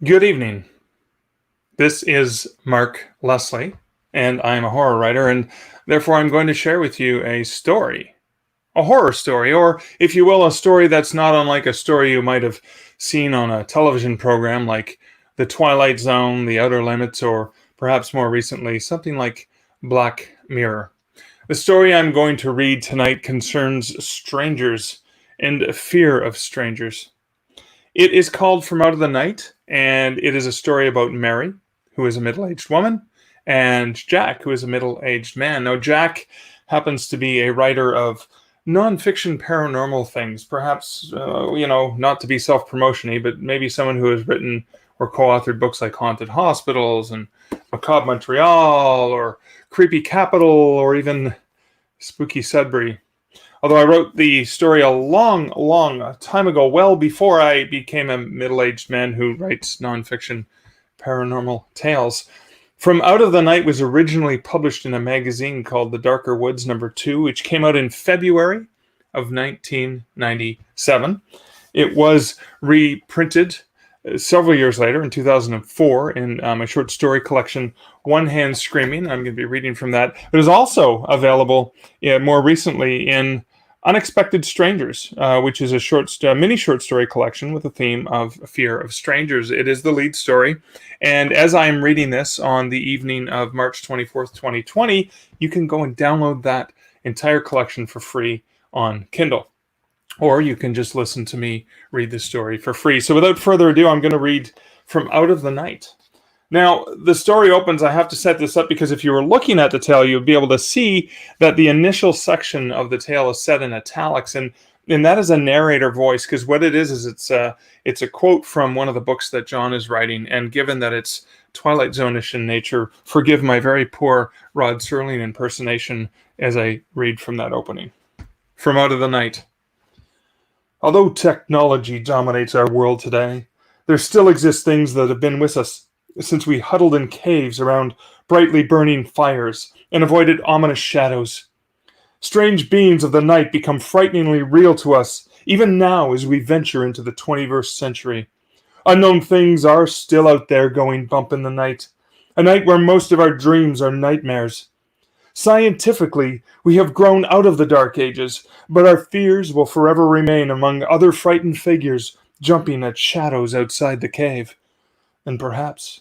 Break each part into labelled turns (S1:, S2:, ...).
S1: Good evening. This is Mark Leslie, and I'm a horror writer, and therefore I'm going to share with you a horror story, or if you will, a story that's not unlike a story you might have seen on a television program like The Twilight Zone, The Outer Limits, or perhaps more recently, something like Black Mirror. The story I'm going to read tonight concerns strangers and fear of strangers. It is called From Out of the Night, and it is a story about Mary, who is a middle aged woman, and Jack, who is a middle aged man. Now, Jack happens to be a writer of nonfiction paranormal things, perhaps, not to be self promotion y, but maybe someone who has written or co authored books like Haunted Hospitals and Macabre Montreal or Creepy Capital or even Spooky Sudbury. Although I wrote the story a long, long time ago, well before I became a middle aged man who writes nonfiction paranormal tales. From Out of the Night was originally published in a magazine called The Darker Woods #2, which came out in February of 1997. It was reprinted several years later in 2004 in my short story collection, One Hand Screaming. I'm going to be reading from that. It is also available more recently in Unexpected Strangers, which is a mini short story collection with a theme of fear of strangers. It is the lead story. And as I am reading this on the evening of March 24th, 2020, you can go and download that entire collection for free on Kindle. Or you can just listen to me read the story for free. So without further ado, I'm going to read From Out of the Night. Now, the story opens, I have to set this up because if you were looking at the tale, you'd be able to see that the initial section of the tale is set in italics, and that is a narrator voice, because what it is it's a quote from one of the books that John is writing, and given that it's Twilight Zone-ish in nature, forgive my very poor Rod Serling impersonation as I read from that opening. From Out of the Night. Although technology dominates our world today, there still exist things that have been with us since we huddled in caves around brightly burning fires and avoided ominous shadows. Strange beings of the night become frighteningly real to us, even now as we venture into the 21st century. Unknown things are still out there going bump in the night, a night where most of our dreams are nightmares. Scientifically, we have grown out of the Dark Ages, but our fears will forever remain among other frightened figures jumping at shadows outside the cave. And perhaps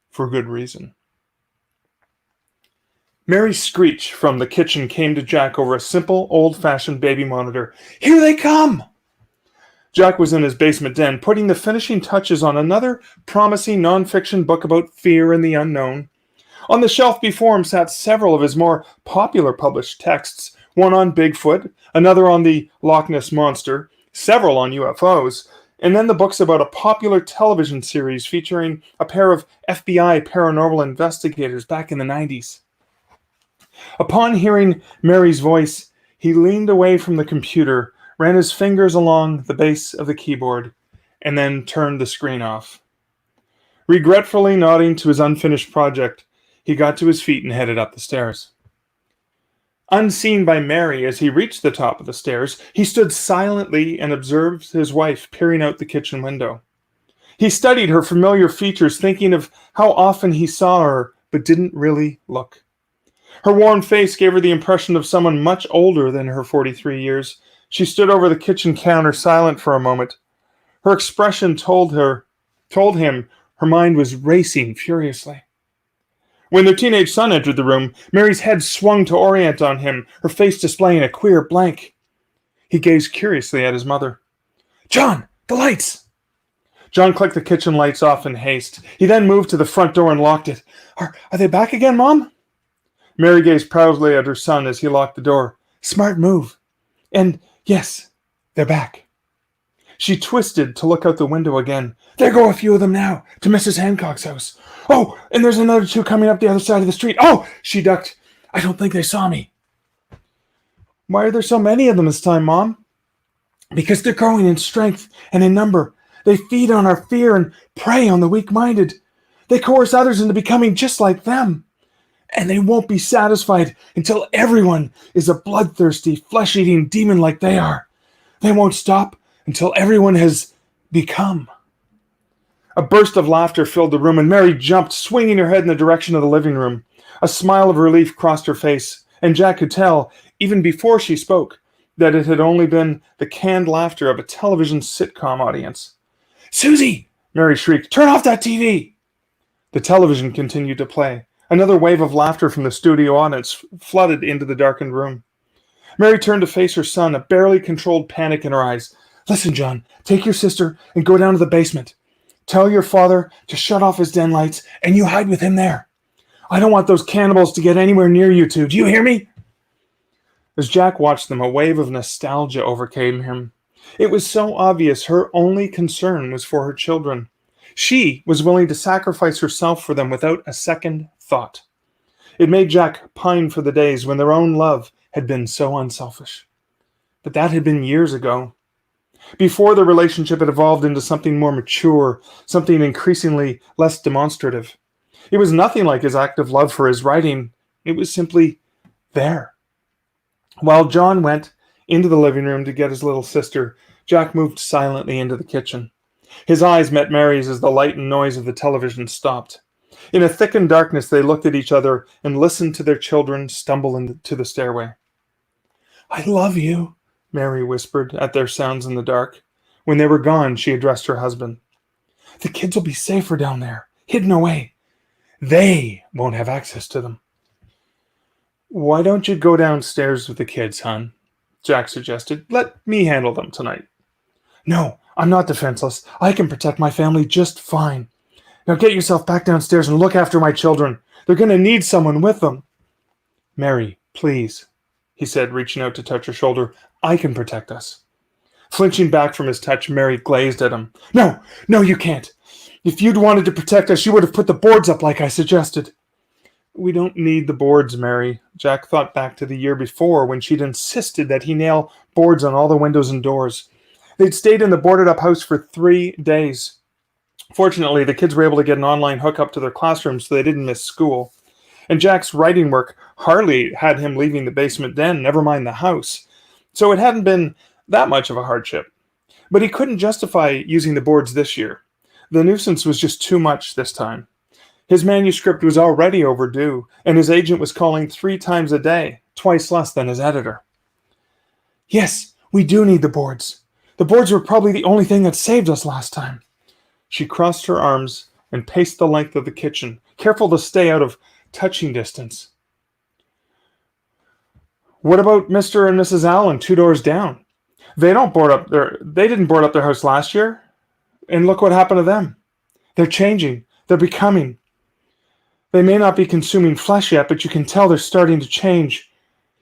S1: for good reason. Mary's screech from the kitchen came to Jack over a simple, old-fashioned baby monitor. "Here they come!" Jack was in his basement den, putting the finishing touches on another promising nonfiction book about fear and the unknown. On the shelf before him sat several of his more popular published texts, one on Bigfoot, another on the Loch Ness Monster, several on UFOs, and then the books about a popular television series featuring a pair of FBI paranormal investigators back in the 90s. Upon hearing Mary's voice, he leaned away from the computer, ran his fingers along the base of the keyboard, and then turned the screen off. Regretfully nodding to his unfinished project, he got to his feet and headed up the stairs. Unseen by Mary as he reached the top of the stairs, he stood silently and observed his wife peering out the kitchen window. He studied her familiar features, thinking of how often he saw her, but didn't really look. Her worn face gave her the impression of someone much older than her 43 years. She stood over the kitchen counter, silent for a moment. Her expression told him her mind was racing furiously. When their teenage son entered the room, Mary's head swung to orient on him, her face displaying a queer blank. He gazed curiously at his mother. "John, the lights!" John clicked the kitchen lights off in haste. He then moved to the front door and locked it. Are they back again, Mom?" Mary gazed proudly at her son as he locked the door. "Smart move. And yes, they're back." She twisted to look out the window again. "There go a few of them now, to Mrs. Hancock's house. Oh, and there's another two coming up the other side of the street. Oh!" She ducked. "I don't think they saw me." "Why are there so many of them this time, Mom?" "Because they're growing in strength and in number. They feed on our fear and prey on the weak-minded. They coerce others into becoming just like them. And they won't be satisfied until everyone is a bloodthirsty, flesh-eating demon like they are. They won't stop until everyone has become." A burst of laughter filled the room, and Mary jumped, swinging her head in the direction of the living room. A smile of relief crossed her face, and Jack could tell, even before she spoke, that it had only been the canned laughter of a television sitcom audience. "Susie!" Mary shrieked. "Turn off that TV!" The television continued to play. Another wave of laughter from the studio audience flooded into the darkened room. Mary turned to face her son, a barely controlled panic in her eyes. "Listen, John, take your sister and go down to the basement. Tell your father to shut off his den lights, and you hide with him there. I don't want those cannibals to get anywhere near you two. Do you hear me?" As Jack watched them, a wave of nostalgia overcame him. It was so obvious her only concern was for her children. She was willing to sacrifice herself for them without a second thought. It made Jack pine for the days when their own love had been so unselfish. But that had been years ago. Before the relationship had evolved into something more mature, something increasingly less demonstrative. It was nothing like his active love for his writing. It was simply there. While John went into the living room to get his little sister, Jack moved silently into the kitchen. His eyes met Mary's as the light and noise of the television stopped. In a thickened darkness, they looked at each other and listened to their children stumble into the stairway. "I love you," Mary whispered at their sounds in the dark. When they were gone, she addressed her husband. "The kids will be safer down there, hidden away. They won't have access to them." "Why don't you go downstairs with the kids, hon?" Jack suggested. "Let me handle them tonight." "No, I'm not defenseless. I can protect my family just fine. Now get yourself back downstairs and look after my children. They're going to need someone with them." "Mary, please," he said, reaching out to touch her shoulder. "I can protect us." Flinching back from his touch, Mary glazed at him. No, you can't. If you'd wanted to protect us, you would have put the boards up like I suggested." "We don't need the boards, Mary." Jack thought back to the year before when she'd insisted that he nail boards on all the windows and doors. They'd stayed in the boarded-up house for 3 days. Fortunately, the kids were able to get an online hookup to their classrooms so they didn't miss school. And Jack's writing work hardly had him leaving the basement den, never mind the house. So it hadn't been that much of a hardship. But he couldn't justify using the boards this year. The nuisance was just too much this time. His manuscript was already overdue, and his agent was calling 3 times a day, twice less than his editor. "Yes, we do need the boards. The boards were probably the only thing that saved us last time." She crossed her arms and paced the length of the kitchen, careful to stay out of touching distance. "What about Mr. and Mrs. Allen 2 doors down? They didn't board up their house last year. And look what happened to them. They're changing. They're becoming. They may not be consuming flesh yet, but you can tell they're starting to change.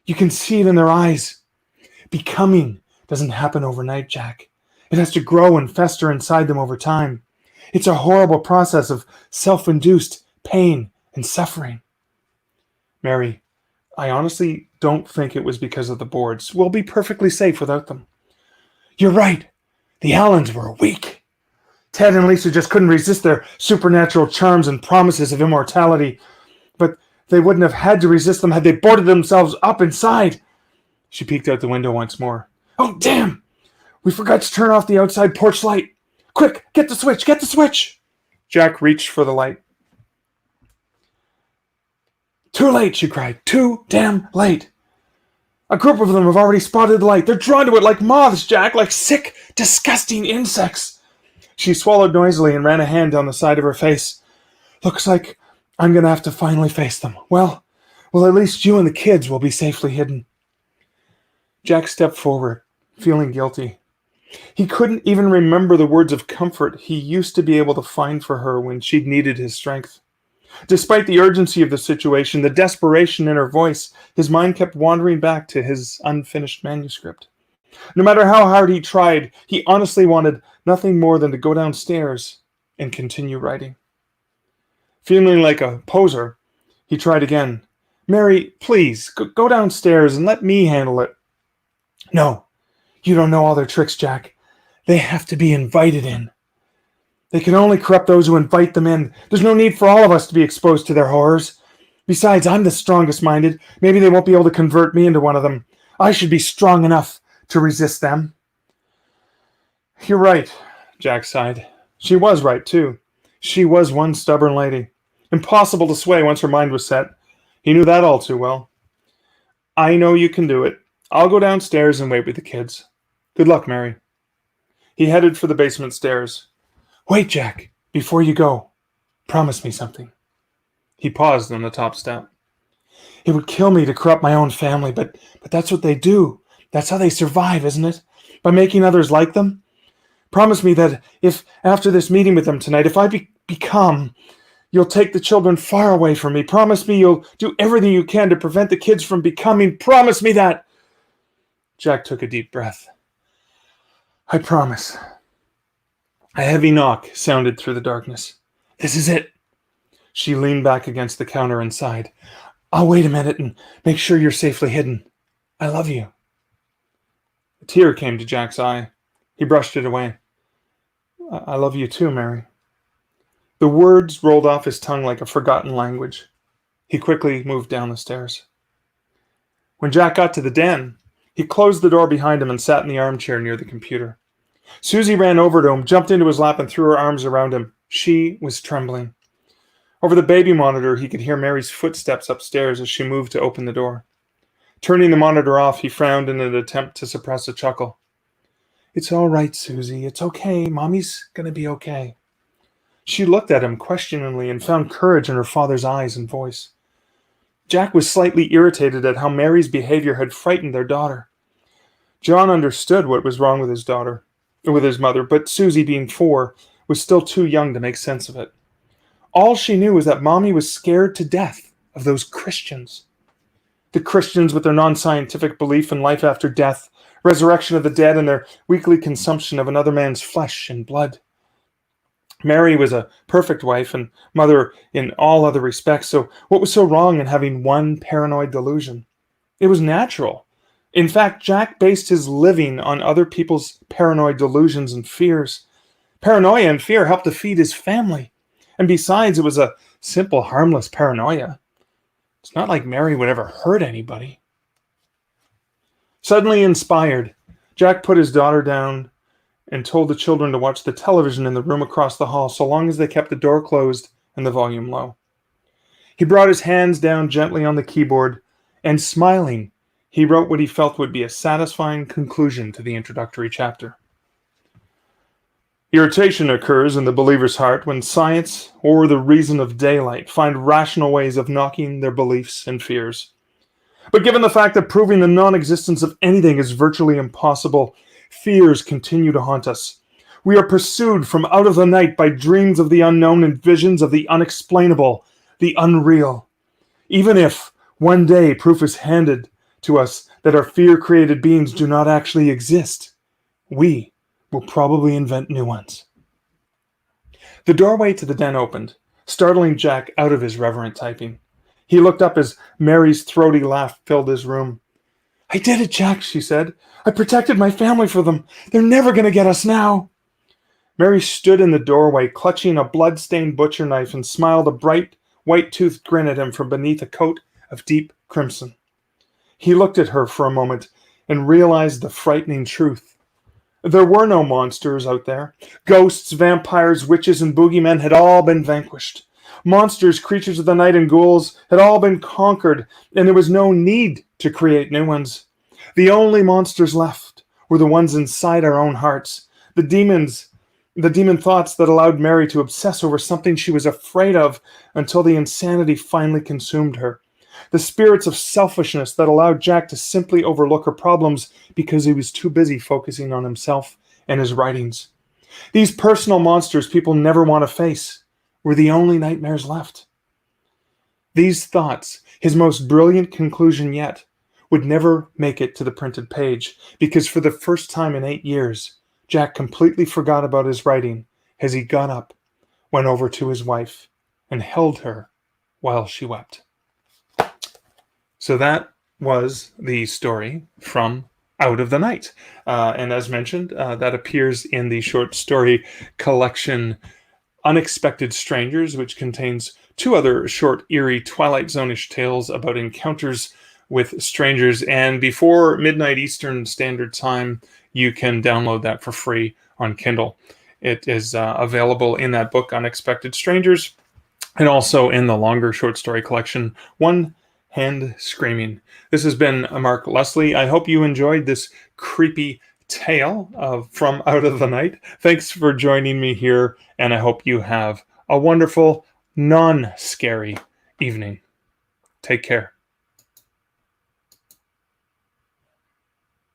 S1: You can see it in their eyes. Becoming doesn't happen overnight, Jack. It has to grow and fester inside them over time. It's a horrible process of self-induced pain and suffering." "Mary, I honestly don't think it was because of the boards. We'll be perfectly safe without them." "You're right. The Allens were weak. Ted and Lisa just couldn't resist their supernatural charms and promises of immortality. But they wouldn't have had to resist them had they boarded themselves up inside." She peeked out the window once more. "Oh, damn! We forgot to turn off the outside porch light. Quick, get the switch, get the switch!" Jack reached for the light. "Too late," she cried. "Too damn late. A group of them have already spotted the light. They're drawn to it like moths, Jack, like sick, disgusting insects." She swallowed noisily and ran a hand down the side of her face. "Looks like I'm going to have to finally face them. Well, at least you and the kids will be safely hidden." Jack stepped forward, feeling guilty. He couldn't even remember the words of comfort he used to be able to find for her when she'd needed his strength. Despite the urgency of the situation, the desperation in her voice, his mind kept wandering back to his unfinished manuscript. No matter how hard he tried, he honestly wanted nothing more than to go downstairs and continue writing. Feeling like a poser, he tried again. "Mary, please, go downstairs and let me handle it." "No, you don't know all their tricks, Jack. They have to be invited in. They can only corrupt those who invite them in. There's no need for all of us to be exposed to their horrors. Besides, I'm the strongest minded. Maybe they won't be able to convert me into one of them. I should be strong enough to resist them." "You're right," Jack sighed. She was right, too. She was one stubborn lady. Impossible to sway once her mind was set. He knew that all too well. I know you can do it. I'll go downstairs and wait with the kids. Good luck, Mary. He headed for the basement stairs. Wait, Jack, before you go. Promise me something. He paused on the top step. It would kill me to corrupt my own family, but that's what they do. That's how they survive, isn't it? By making others like them? Promise me that if, after this meeting with them tonight, if I become, you'll take the children far away from me. Promise me you'll do everything you can to prevent the kids from becoming. Promise me that. Jack took a deep breath. I promise. A heavy knock sounded through the darkness. This is it. She leaned back against the counter and sighed. I'll wait a minute and make sure you're safely hidden. I love you. A tear came to Jack's eye. He brushed it away. I love you too, Mary. The words rolled off his tongue like a forgotten language. He quickly moved down the stairs. When Jack got to the den, he closed the door behind him and sat in the armchair near the computer. Susie ran over to him, jumped into his lap, and threw her arms around him. She was trembling. Over the baby monitor, he could hear Mary's footsteps upstairs as she moved to open the door. Turning the monitor off, he frowned in an attempt to suppress a chuckle. It's all right, Susie. It's okay. Mommy's going to be okay. She looked at him questioningly and found courage in her father's eyes and voice. Jack was slightly irritated at how Mary's behavior had frightened their daughter. John understood what was wrong with his mother, but Susie, being 4, was still too young to make sense of it. All she knew was that Mommy was scared to death of those Christians. The Christians with their non-scientific belief in life after death, resurrection of the dead, and their weekly consumption of another man's flesh and blood. Mary was a perfect wife and mother in all other respects, so what was so wrong in having one paranoid delusion? It was natural. In fact, Jack based his living on other people's paranoid delusions and fears. Paranoia and fear helped to feed his family. And besides, it was a simple, harmless paranoia. It's not like Mary would ever hurt anybody. Suddenly inspired, Jack put his daughter down and told the children to watch the television in the room across the hall so long as they kept the door closed and the volume low. He brought his hands down gently on the keyboard, and smiling, he wrote what he felt would be a satisfying conclusion to the introductory chapter. Irritation occurs in the believer's heart when science or the reason of daylight find rational ways of knocking their beliefs and fears. But given the fact that proving the non-existence of anything is virtually impossible, fears continue to haunt us. We are pursued from out of the night by dreams of the unknown and visions of the unexplainable, the unreal. Even if one day proof is handed to us that our fear-created beings do not actually exist, we will probably invent new ones. The doorway to the den opened, startling Jack out of his reverent typing. He looked up as Mary's throaty laugh filled his room. I did it, Jack, she said. I protected my family from them. They're never going to get us now. Mary stood in the doorway, clutching a blood-stained butcher knife, and smiled a bright, white-toothed grin at him from beneath a coat of deep crimson. He looked at her for a moment and realized the frightening truth. There were no monsters out there. Ghosts, vampires, witches, and boogeymen had all been vanquished. Monsters, creatures of the night, and ghouls had all been conquered, and there was no need to create new ones. The only monsters left were the ones inside our own hearts, the demon thoughts that allowed Mary to obsess over something she was afraid of until the insanity finally consumed her. The spirits of selfishness that allowed Jack to simply overlook her problems because he was too busy focusing on himself and his writings. These personal monsters people never want to face were the only nightmares left. These thoughts, his most brilliant conclusion yet, would never make it to the printed page because for the first time in 8 years, Jack completely forgot about his writing as he got up, went over to his wife, and held her while she wept. So that was the story from Out of the Night. And as mentioned, that appears in the short story collection Unexpected Strangers, which contains 2 other short, eerie, Twilight Zone-ish tales about encounters with strangers. And before midnight Eastern Standard Time, you can download that for free on Kindle. It is available in that book, Unexpected Strangers, and also in the longer short story collection, One Hand Screaming. This has been Mark Leslie. I hope you enjoyed this creepy tale from Out of the Night. Thanks for joining me here, and I hope you have a wonderful, non-scary evening. Take care.